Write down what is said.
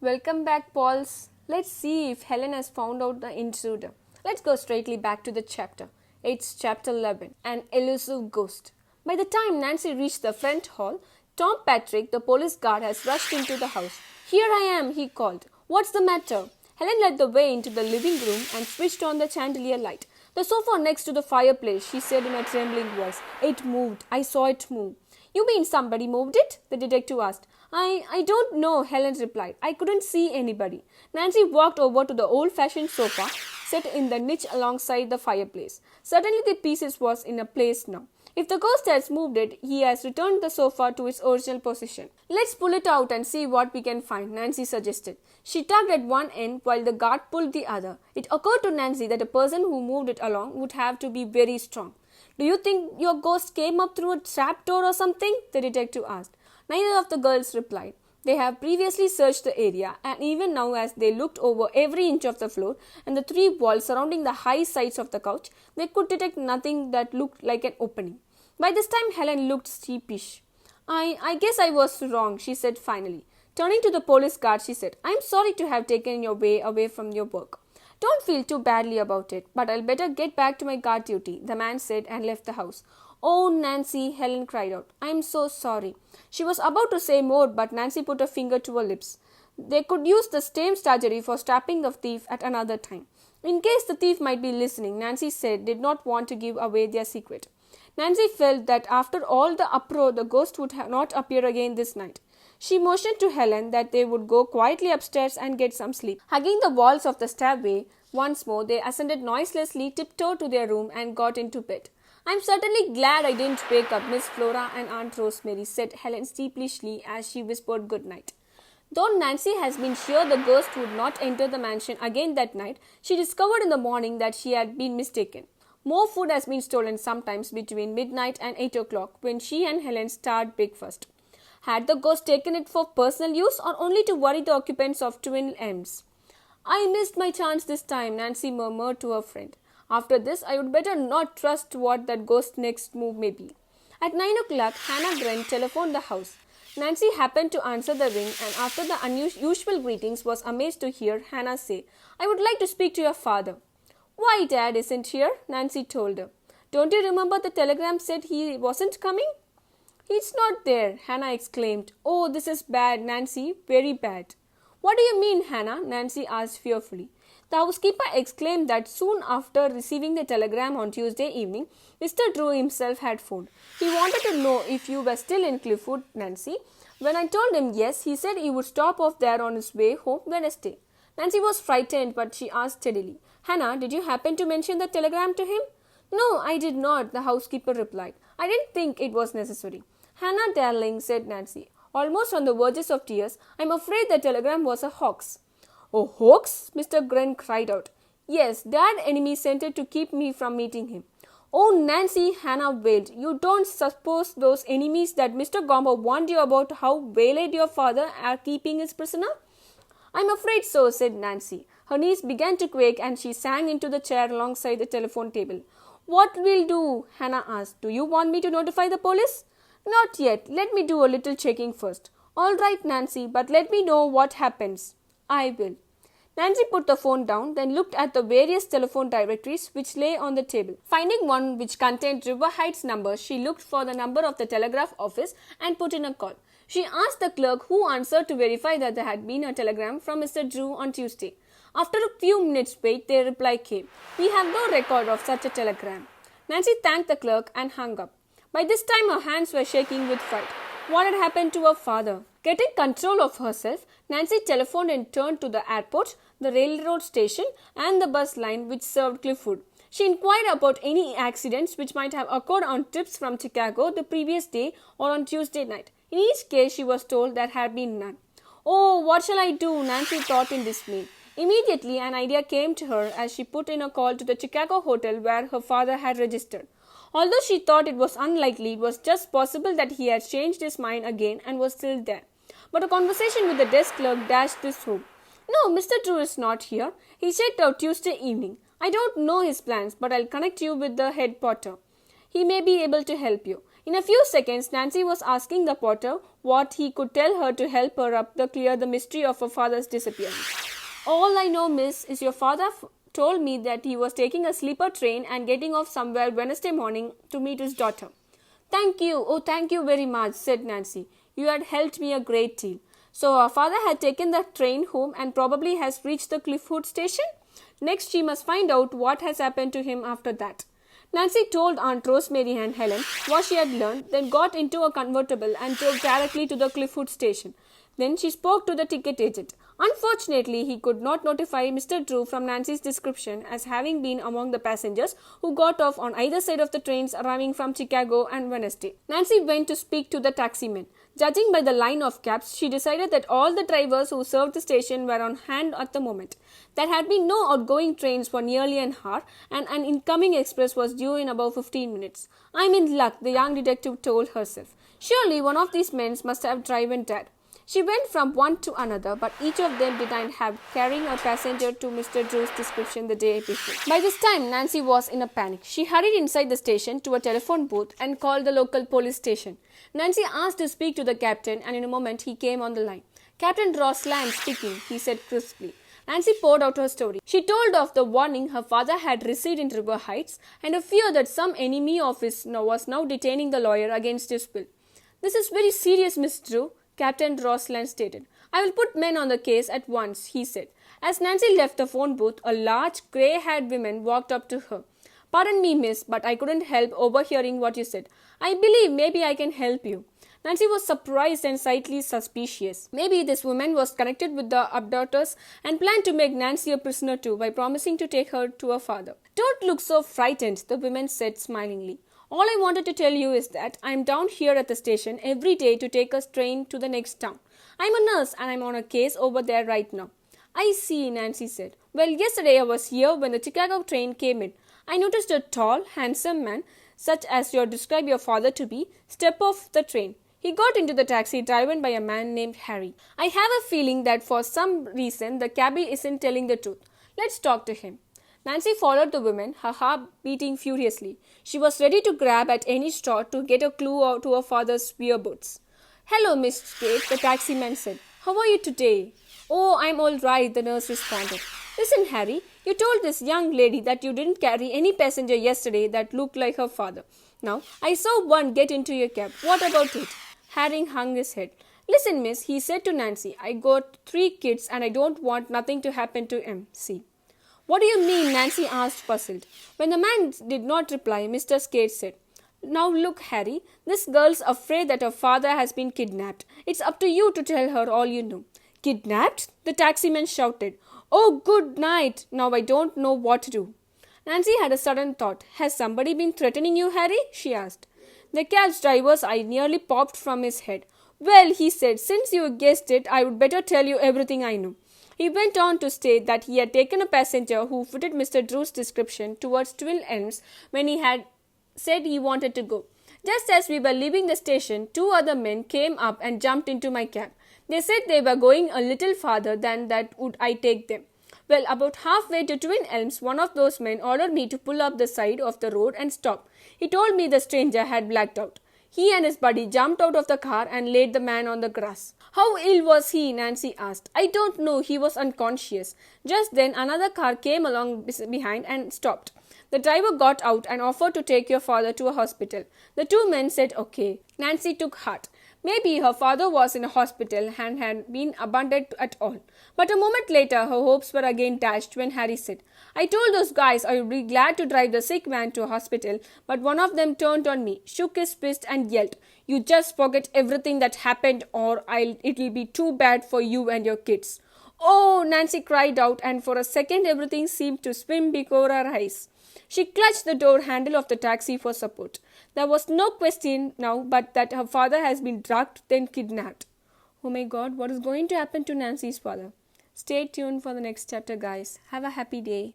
Welcome back, Pauls. Let's see if Helen has found out the intruder. Let's go straightly back to the chapter. It's chapter 11, An Elusive Ghost. By the time Nancy reached the front hall, Tom Patrick, the police guard, has rushed into the house. Here I am, he called. What's the matter? Helen led the way into the living room and switched on the chandelier light. The sofa next to the fireplace, she said in a trembling voice. It moved. I saw it move. You mean somebody moved it? The detective asked. I don't know, Helen replied. I couldn't see anybody. Nancy walked over to the old-fashioned sofa set in the niche alongside the fireplace. Certainly the pieces was in a place now. If the ghost has moved it, he has returned the sofa to its original position. Let's pull it out and see what we can find, Nancy suggested. She tugged at one end while the guard pulled the other. It occurred to Nancy that a person who moved it along would have to be very strong. Do you think your ghost came up through a trapdoor or something? The detective asked. Neither of the girls replied. They have previously searched the area, and even now as they looked over every inch of the floor and the three walls surrounding the high sides of the couch, they could detect nothing that looked like an opening. By this time Helen looked sheepish. I guess I was wrong, she said finally. Turning to the police guard, she said, I'm sorry to have taken your way away from your work. Don't feel too badly about it, but I'll better get back to my guard duty, the man said and left the house. Oh, Nancy, Helen cried out. I'm so sorry. She was about to say more, but Nancy put a finger to her lips. They could use the same strategy for stopping the thief at another time. In case the thief might be listening, Nancy said did not want to give away their secret. Nancy felt that after all the uproar, the ghost would not appear again this night. She motioned to Helen that they would go quietly upstairs and get some sleep. Hugging the walls of the stairway once more, they ascended noiselessly, tiptoed to their room and got into bed. I'm certainly glad I didn't wake up Miss Flora and Aunt Rosemary, said Helen sheepishly as she whispered good night. Though Nancy has been sure the ghost would not enter the mansion again that night, she discovered in the morning that she had been mistaken. More food has been stolen sometimes between midnight and 8 o'clock when she and Helen started breakfast. Had the ghost taken it for personal use or only to worry the occupants of Twin Elms? I missed my chance this time, Nancy murmured to her friend. After this, I would better not trust what that ghost's next move may be. At 9 o'clock, Hannah Grant telephoned the house. Nancy happened to answer the ring and after the unusual greetings was amazed to hear Hannah say, I would like to speak to your father. Why, Dad isn't here, Nancy told her. Don't you remember the telegram said he wasn't coming? He's not there, Hannah exclaimed. Oh, this is bad, Nancy, very bad. What do you mean, Hannah? Nancy asked fearfully. The housekeeper exclaimed that soon after receiving the telegram on Tuesday evening, Mr. Drew himself had phoned. He wanted to know if you were still in Cliffwood, Nancy. When I told him yes, he said he would stop off there on his way home Wednesday. Nancy was frightened, but she asked steadily, Hannah, did you happen to mention the telegram to him? No, I did not, the housekeeper replied. I didn't think it was necessary. Hannah, darling, said Nancy, almost on the verges of tears, I'm afraid the telegram was a hoax. Oh, hoax? Mr. Grant cried out. Yes, that enemy sent it to keep me from meeting him. Oh, Nancy, Hannah wailed. You don't suppose those enemies that Mr. Gomber warned you about how waylaid your father are keeping his prisoner? I'm afraid so, said Nancy. Her knees began to quake and she sank into the chair alongside the telephone table. What will do? Hannah asked. Do you want me to notify the police? Not yet. Let me do a little checking first. All right, Nancy, but let me know what happens. I will. Nancy put the phone down, then looked at the various telephone directories which lay on the table. Finding one which contained River Heights number, she looked for the number of the telegraph office and put in a call. She asked the clerk who answered to verify that there had been a telegram from Mr. Drew on Tuesday. After a few minutes' wait, their reply came. We have no record of such a telegram. Nancy thanked the clerk and hung up. By this time her hands were shaking with fright. What had happened to her father? Getting control of herself, Nancy telephoned and turned to the airport, the railroad station and the bus line which served Cliffwood. She inquired about any accidents which might have occurred on trips from Chicago the previous day or on Tuesday night. In each case, she was told there had been none. Oh, what shall I do? Nancy thought in dismay. Immediately, an idea came to her as she put in a call to the Chicago hotel where her father had registered. Although she thought it was unlikely, it was just possible that he had changed his mind again and was still there. But a conversation with the desk clerk dashed this home. No, Mr. Drew is not here. He checked out Tuesday evening. I don't know his plans, but I'll connect you with the head porter. He may be able to help you. In a few seconds, Nancy was asking the porter what he could tell her to help her up the clear the mystery of her father's disappearance. All I know, miss, is your father told me that he was taking a sleeper train and getting off somewhere Wednesday morning to meet his daughter. Thank you, oh thank you very much, said Nancy. You had helped me a great deal. So her father had taken the train home and probably has reached the Cliffwood station? Next she must find out what has happened to him after that. Nancy told Aunt Rosemary and Helen what she had learned, then got into a convertible and drove directly to the Cliffwood station. Then she spoke to the ticket agent. Unfortunately, he could not notify Mr. Drew from Nancy's description as having been among the passengers who got off on either side of the trains arriving from Chicago and Wednesday. Nancy went to speak to the taximan. Judging by the line of cabs, she decided that all the drivers who served the station were on hand at the moment. There had been no outgoing trains for nearly an hour, and an incoming express was due in about 15 minutes. I'm in luck, the young detective told herself. Surely one of these men must have driven dead. She went from one to another, but each of them did not have carrying a passenger to Mr. Drew's description the day before. By this time, Nancy was in a panic. She hurried inside the station to a telephone booth and called the local police station. Nancy asked to speak to the captain, and in a moment he came on the line. Captain Rosland speaking, he said crisply. Nancy poured out her story. She told of the warning her father had received in River Heights and a fear that some enemy of his was now detaining the lawyer against his will. This is very serious, Miss Drew, Captain Rosland stated. I will put men on the case at once, he said. As Nancy left the phone booth, a large, grey-haired woman walked up to her. Pardon me, miss, but I couldn't help overhearing what you said. I believe maybe I can help you. Nancy was surprised and slightly suspicious. Maybe this woman was connected with the abductors and planned to make Nancy a prisoner too by promising to take her to her father. Don't look so frightened, the woman said smilingly. All I wanted to tell you is that I am down here at the station every day to take a train to the next town. I am a nurse and I am on a case over there right now. I see, Nancy said. Well, yesterday I was here when the Chicago train came in. I noticed a tall, handsome man, such as you describe your father to be, step off the train. He got into the taxi driven by a man named Harry. I have a feeling that for some reason the cabby isn't telling the truth. Let's talk to him. Nancy followed the woman, her heart beating furiously. She was ready to grab at any straw to get a clue to her father's whereabouts. Hello, Miss Kate, the taximan said. How are you today? Oh, I'm all right, the nurse responded. Listen, Harry, you told this young lady that you didn't carry any passenger yesterday that looked like her father. Now, I saw one get into your cab. What about it? Harry hung his head. Listen, miss, he said to Nancy, I got 3 kids and I don't want nothing to happen to him. See. What do you mean? Nancy asked, puzzled. When the man did not reply, Mr. Skate said, Now look, Harry, this girl's afraid that her father has been kidnapped. It's up to you to tell her all you know. Kidnapped? The taximan shouted. Oh, good night. Now I don't know what to do. Nancy had a sudden thought. Has somebody been threatening you, Harry? She asked. The cab's driver's eye nearly popped from his head. Well, he said, since you guessed it, I would better tell you everything I know. He went on to state that he had taken a passenger who fitted Mr. Drew's description towards Twin Elms when he had said he wanted to go. Just as we were leaving the station, 2 other men came up and jumped into my cab. They said they were going a little farther than that would I take them. Well, about halfway to Twin Elms, one of those men ordered me to pull up the side of the road and stop. He told me the stranger had blacked out. He and his buddy jumped out of the car and laid the man on the grass. How ill was he? Nancy asked. I don't know. He was unconscious. Just then another car came along behind and stopped. The driver got out and offered to take your father to a hospital. The 2 men said okay. Nancy took heart. Maybe her father was in a hospital and had been abandoned at all. But a moment later her hopes were again dashed when Harry said, I told those guys I would be glad to drive the sick man to a hospital, but one of them turned on me, shook his fist and yelled, You just forget everything that happened or it'll be too bad for you and your kids. Oh, Nancy cried out, and for a second everything seemed to swim before her eyes. She clutched the door handle of the taxi for support. There was no question now but that her father has been drugged, then kidnapped. Oh my God, what is going to happen to Nancy's father? Stay tuned for the next chapter, guys. Have a happy day.